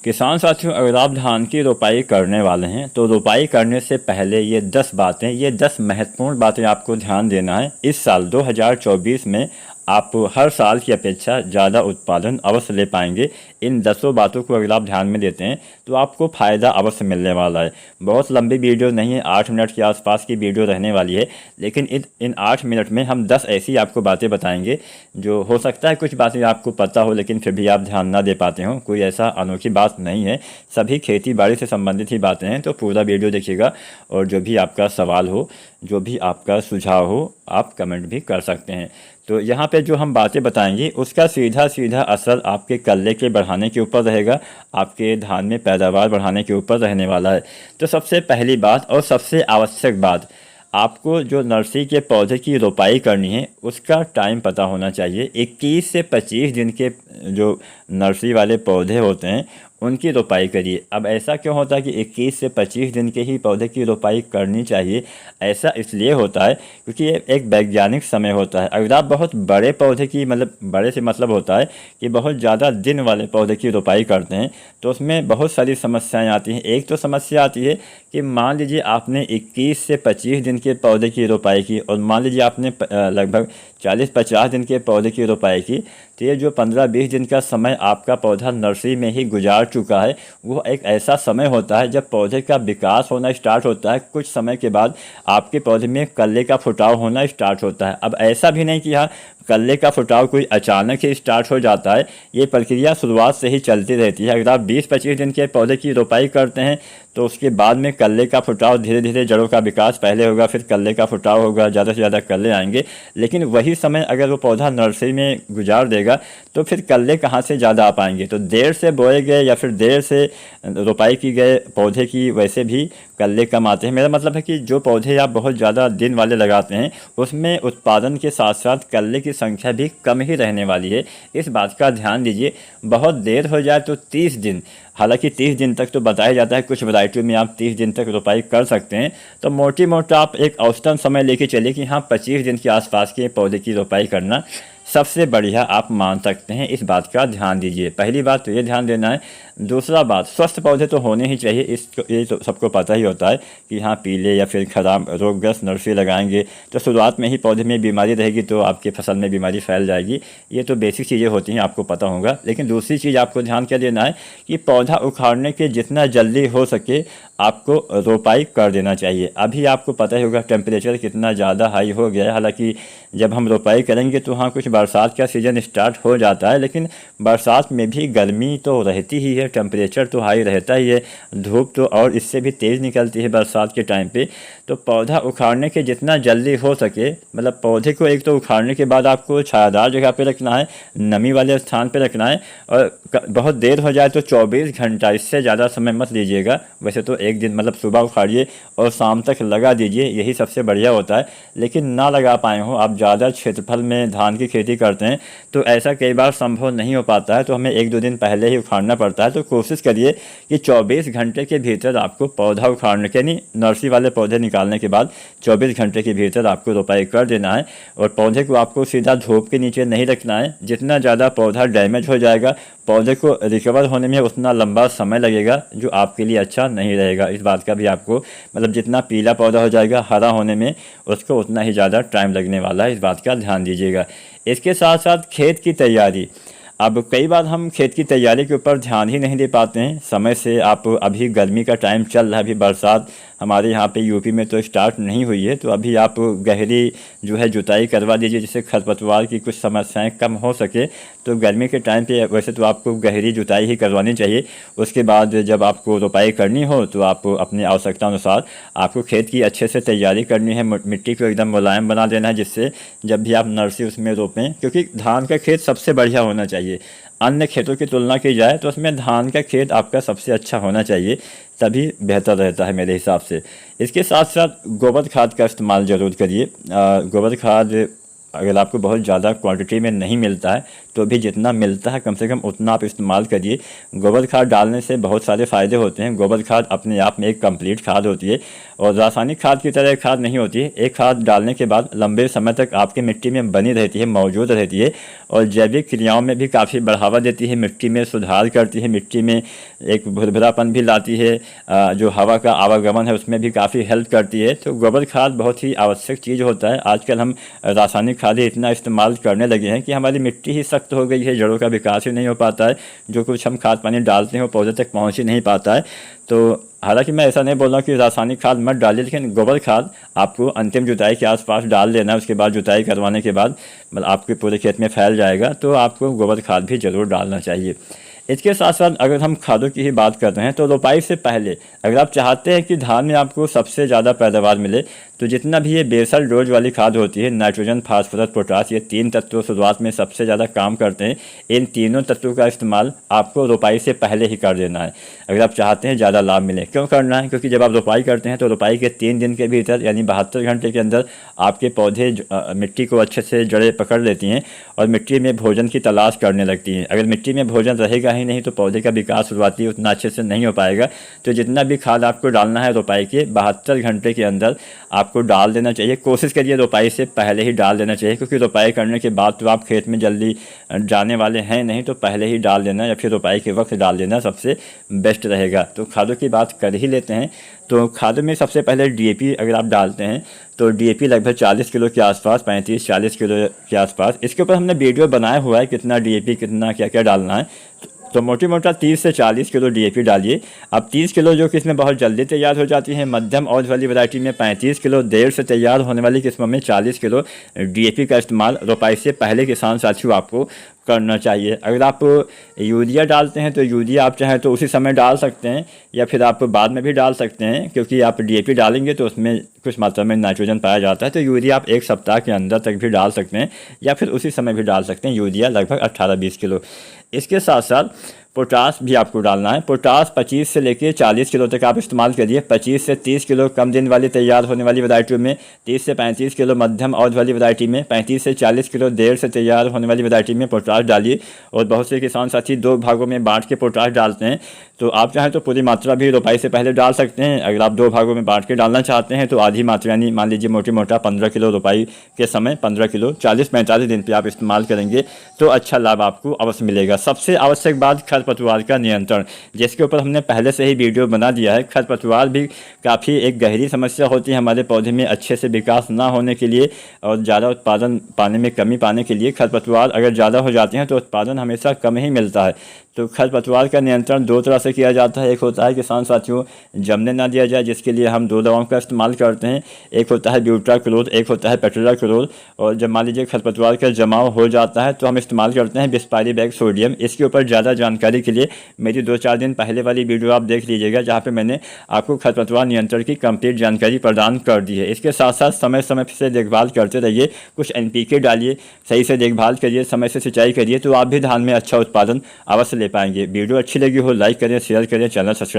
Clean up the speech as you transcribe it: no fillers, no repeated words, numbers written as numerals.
किसान साथियों, अगर आप धान की रोपाई करने वाले हैं तो रोपाई करने से पहले ये 10 महत्वपूर्ण बातें आपको ध्यान देना है। इस साल 2024 में आप हर साल की अपेक्षा ज़्यादा उत्पादन अवश्य ले पाएंगे। इन 10 बातों को अगर आप ध्यान में देते हैं तो आपको फ़ायदा अवश्य मिलने वाला है। बहुत लंबी वीडियो नहीं है, 8 मिनट के आसपास की वीडियो रहने वाली है, लेकिन इन 8 मिनट में हम 10 ऐसी आपको बातें बताएंगे जो हो सकता है कुछ बातें आपको पता हो लेकिन फिर भी आप ध्यान ना दे पाते हो। कोई ऐसा अनोखी बात नहीं है, सभी खेती बाड़ी से संबंधित ही बातें हैं। तो पूरा वीडियो देखिएगा और जो भी आपका सवाल हो, जो भी आपका सुझाव हो, आप कमेंट भी कर सकते हैं। तो यहाँ पे जो हम बातें बताएंगे उसका सीधा सीधा असर आपके कल्ले के बढ़ाने के ऊपर रहेगा, आपके धान में पैदावार बढ़ाने के ऊपर रहने वाला है। तो सबसे पहली बात और सबसे आवश्यक बात, आपको जो नर्सरी के पौधे की रोपाई करनी है उसका टाइम पता होना चाहिए। 21 से 25 दिन के जो नर्सरी वाले पौधे होते हैं उनकी रोपाई करिए। अब ऐसा क्यों होता है कि 21 से 25 दिन के ही पौधे की रोपाई करनी चाहिए? ऐसा इसलिए होता है क्योंकि ये एक वैज्ञानिक समय होता है। अगर आप बहुत बड़े पौधे की बड़े से मतलब होता है कि बहुत ज़्यादा दिन वाले पौधे की रोपाई करते हैं तो उसमें बहुत सारी समस्याएं आती हैं। एक तो समस्या आती है कि मान लीजिए आपने 21 से 25 दिन के पौधे की रोपाई की और मान लीजिए आपने लगभग 40-50 दिन के पौधे की रोपाई की, तो ये जो 15-20 दिन का समय आपका पौधा नर्सरी में ही गुजार चुका है, वो एक ऐसा समय होता है जब पौधे का विकास होना स्टार्ट होता है। कुछ समय के बाद आपके पौधे में कल्ले का फुटाव होना स्टार्ट होता है। अब ऐसा भी नहीं कि हाँ कल्ले का फुटाव कोई अचानक ही स्टार्ट हो जाता है, ये प्रक्रिया शुरुआत से ही चलती रहती है। अगर आप 20-25 दिन के पौधे की रोपाई करते हैं तो उसके बाद में कल्ले का फुटाव, धीरे धीरे जड़ों का विकास पहले होगा, फिर कल्ले का फुटाव होगा, ज़्यादा से ज़्यादा कल्ले आएंगे। लेकिन वही समय अगर वो पौधा नर्सरी में गुजार देगा तो फिर कल्ले कहाँ से ज़्यादा आ पाएंगे? तो देर से बोए गए या फिर देर से रोपाई की गए पौधे की वैसे भी कल्ले कम आते हैं। मेरा मतलब है कि जो पौधे आप बहुत ज़्यादा दिन वाले लगाते हैं उसमें उत्पादन के साथ साथ कल्ले की संख्या भी कम ही रहने वाली है। इस बात का ध्यान दीजिए। बहुत देर हो जाए तो 30 दिन, हालांकि 30 दिन तक तो बताया जाता है, कुछ वैरायटियों में आप 30 दिन तक रोपाई कर सकते हैं। तो मोटी मोटा आप एक औसतन समय लेके चलिए कि हाँ 25 दिन के आसपास के पौधे की रोपाई करना सबसे बढ़िया आप मान सकते हैं। इस बात का ध्यान दीजिए। पहली बात तो ये ध्यान देना है। दूसरा बात, स्वस्थ पौधे तो होने ही चाहिए। ये तो सबको पता ही होता है कि हाँ पीले या फिर खराब रोगग्रस्त नर्सरी लगाएंगे तो शुरुआत में ही पौधे में बीमारी रहेगी तो आपके फसल में बीमारी फैल जाएगी। ये तो बेसिक चीज़ें होती हैं, आपको पता होगा। लेकिन दूसरी चीज़ आपको ध्यान क्या देना है कि पौधा उखाड़ने के जितना जल्दी हो सके आपको रोपाई कर देना चाहिए। अभी आपको पता ही होगा टेम्परेचर कितना ज़्यादा हाई हो गया है। हालांकि जब हम रोपाई करेंगे तो हाँ कुछ बरसात का सीज़न स्टार्ट हो जाता है, लेकिन बरसात में भी गर्मी तो रहती ही है, टेम्परेचर तो हाई रहता ही है, धूप तो और इससे भी तेज़ निकलती है बरसात के टाइम पे। तो पौधा उखाड़ने के जितना जल्दी हो सके, मतलब पौधे को एक तो उखाड़ने के बाद आपको छायादार जगह पे रखना है, नमी वाले स्थान पे रखना है, और बहुत देर हो जाए तो 24 घंटा, इससे ज़्यादा समय मत लीजिएगा। वैसे तो एक दिन मतलब सुबह उखाड़िए और शाम तक लगा दीजिए, यही सबसे बढ़िया होता है। लेकिन ना लगा पाए हो, आप ज़्यादा क्षेत्रफल में धान की खेती करते हैं तो ऐसा कई बार संभव नहीं हो पाता है, तो हमें 1-2 दिन पहले ही उखाड़ना पड़ता है। तो कोशिश करिए कि 24 घंटे के भीतर आपको पौधा उखाड़ने के, यानी नर्सरी वाले पौधे निकालने के बाद 24 घंटे के भीतर आपको रोपाई कर देना है। और पौधे को आपको सीधा धूप के नीचे नहीं रखना है। जितना ज़्यादा पौधा डैमेज हो जाएगा, पौधे को रिकवर होने में उतना लंबा समय लगेगा, जो आपके लिए अच्छा नहीं रहेगा। इस बात का भी आपको मतलब जितना पीला पौधा हो जाएगा हरा होने में, उसको उतना ही ज़्यादा टाइम लगने वाला है। इस बात का ध्यान दीजिएगा। इसके साथ साथ खेत की तैयारी, अब कई बार हम खेत की तैयारी के ऊपर ध्यान ही नहीं दे पाते हैं समय से। आप अभी गर्मी का टाइम चल रहा है, अभी बरसात हमारे यहाँ पे यूपी में तो स्टार्ट नहीं हुई है, तो अभी आप गहरी जो है जुताई करवा दीजिए जिससे खरपतवार की कुछ समस्याएं कम हो सके। तो गर्मी के टाइम पे वैसे तो आपको गहरी जुताई ही करवानी चाहिए। उसके बाद जब आपको रोपाई करनी हो तो आप अपनी आवश्यकता अनुसार आपको खेत की अच्छे से तैयारी करनी है, मिट्टी को एकदम मुलायम बना देना है, जिससे जब भी आप नर्सरी उसमें रोपें, क्योंकि धान का खेत सबसे बढ़िया होना चाहिए। अन्य खेतों की तुलना की जाए तो उसमें धान का खेत आपका सबसे अच्छा होना चाहिए, तभी बेहतर रहता है मेरे हिसाब से। इसके साथ साथ गोबर खाद का इस्तेमाल ज़रूर करिए। गोबर खाद अगर आपको बहुत ज़्यादा क्वांटिटी में नहीं मिलता है तो भी जितना मिलता है कम से कम उतना आप इस्तेमाल करिए। गोबर खाद डालने से बहुत सारे फ़ायदे होते हैं। गोबर खाद अपने आप में एक कंप्लीट खाद होती है और रासायनिक खाद की तरह खाद नहीं होती है। एक खाद डालने के बाद लंबे समय तक आपकी मिट्टी में बनी रहती है, मौजूद रहती है और जैविक क्रियाओं में भी काफ़ी बढ़ावा देती है, मिट्टी में सुधार करती है, मिट्टी में एक भुरभुरापन भी लाती है, जो हवा का आवागमन है उसमें भी काफ़ी हेल्प करती है। तो गोबर खाद बहुत ही आवश्यक चीज़ होता है। आजकल हम रासायनिक खादें इतना इस्तेमाल करने लगे हैं कि हमारी मिट्टी ही सख्त हो गई है, जड़ों का विकास ही नहीं हो पाता है, जो कुछ हम खाद पानी डालते हैं वो पौधे तक पहुँच ही नहीं पाता है। तो हालांकि मैं ऐसा नहीं बोल रहा हूँ कि रासायनिक खाद मत डालिए, लेकिन गोबर खाद आपको अंतिम जुताई के आसपास डाल देना है। उसके बाद जुताई करवाने के बाद मतलब आपके पूरे खेत में फैल जाएगा, तो आपको गोबर खाद भी ज़रूर डालना चाहिए। इसके साथ साथ अगर हम खादों की ही बात कर रहे हैं तो रोपाई से पहले अगर आप चाहते हैं कि धान में आपको सबसे ज़्यादा पैदावार मिले, तो जितना भी ये बेसल डोज वाली खाद होती है, नाइट्रोजन, फास्फोरस, पोटास, ये 3 तत्व शुरुआत में सबसे ज़्यादा काम करते हैं। इन तीनों तत्वों का इस्तेमाल आपको रोपाई से पहले ही कर देना है अगर आप चाहते हैं ज़्यादा लाभ मिले। क्यों करना है? क्योंकि जब आप रोपाई करते हैं तो रोपाई के 3 दिन के भीतर यानी 72 घंटे के अंदर आपके पौधे मिट्टी को अच्छे से जड़ें पकड़ लेती हैं और मिट्टी में भोजन की तलाश करने लगती हैं। अगर मिट्टी में भोजन रहेगा ही नहीं तो पौधे का विकास शुरुआती उतना अच्छे से नहीं हो पाएगा। तो जितना भी खाद आपको डालना है रोपाई के 72 घंटे के अंदर आपको डाल देना चाहिए। कोशिश करिए रोपाई से पहले ही डाल देना चाहिए, क्योंकि रोपाई करने के बाद तो आप खेत में जल्दी जाने वाले हैं नहीं, तो पहले ही डाल देना या फिर रोपाई के वक्त डाल देना सबसे बेस्ट रहेगा। तो खादों की बात कर ही लेते हैं। तो खादों में सबसे पहले डीएपी अगर आप डालते हैं तो डीएपी लगभग 40 किलो के आसपास, 35-40 किलो के आसपास। इसके ऊपर हमने वीडियो बनाया हुआ है कितना डीएपी, कितना क्या क्या डालना है। तो मोटी मोटा 30 से 40 किलो डीएपी डालिए। अब 30 किलो जो किस्में बहुत जल्दी तैयार हो जाती हैं, मध्यम औज वाली वैरायटी में 35 किलो, देर से तैयार होने वाली किस्मों में 40 किलो डीएपी का इस्तेमाल रोपाई से पहले किसान साथियों आपको करना चाहिए। अगर आप यूरिया डालते हैं तो यूरिया आप चाहें तो उसी समय डाल सकते हैं या फिर आप बाद में भी डाल सकते हैं, क्योंकि आप डीएपी डालेंगे तो उसमें कुछ मात्रा में नाइट्रोजन पाया जाता है। तो यूरिया आप 1 सप्ताह के अंदर तक भी डाल सकते हैं या फिर उसी समय भी डाल सकते हैं, यूरिया लगभग 18-20 किलो। इसके साथ साथ पोटास भी आपको डालना है। पोटास 25 से लेकर 40 किलो तक आप इस्तेमाल करिए। 25 से 30 किलो कम दिन वाली तैयार होने वाली वैरायटियों में, 30 से 35 किलो मध्यम औज वाली वैरायटी में, 35 से 40 किलो देर से तैयार होने वाली वैरायटी में पोटास डालिए। और बहुत से किसान साथी 2 भागों में बांट के पोटास डालते हैं, तो आप चाहें तो पूरी मात्रा भी रोपाई से पहले डाल सकते हैं। अगर आप 2 भागों में बांट के डालना चाहते हैं तो आधी मात्रा यानी मान लीजिए मोटी मोटा 15 किलो रोपाई के समय 15 किलो 40-45 दिन पे आप इस्तेमाल करेंगे तो अच्छा लाभ आपको अवश्य मिलेगा। सबसे आवश्यक बात खरपतवार का नियंत्रण, जिसके ऊपर हमने पहले से ही वीडियो बना दिया है। खरपतवार भी काफ़ी एक गहरी समस्या होती है हमारे पौधे में अच्छे से विकास ना होने के लिए और ज़्यादा उत्पादन पाने में कमी पाने के लिए। खरपतवार अगर ज़्यादा हो जाते हैं तो उत्पादन हमेशा कम ही मिलता है। तो खरपतवार का नियंत्रण 2 तरह से किया जाता है। एक होता है किसान साथियों जमने ना दिया जाए, जिसके लिए हम 2 दवाओं का इस्तेमाल करते हैं। एक होता है ब्यूटाक्लोर, एक होता है पेट्रोलाक्लोर। और जब मान लीजिए खरपतवार का जमाव हो जाता है तो हम इस्तेमाल करते हैं बिस्पायरीबैग सोडियम। इसके ऊपर ज़्यादा जानकारी के लिए मेरी 2-4 दिन पहले वाली वीडियो आप देख लीजिएगा, जहाँ पे मैंने आपको खरपतवार नियंत्रण की कंप्लीट जानकारी प्रदान कर दी है। इसके साथ साथ समय समय से देखभाल करते रहिए। कुछ NPK डालिए, सही से देखभाल करिए, समय से सिंचाई करिए, तो आप भी धान में अच्छा उत्पादन अवश्य ले पाएंगे। वीडियो अच्छी लगी हो लाइक करें, शेयर करें, चैनल सब्सक्राइब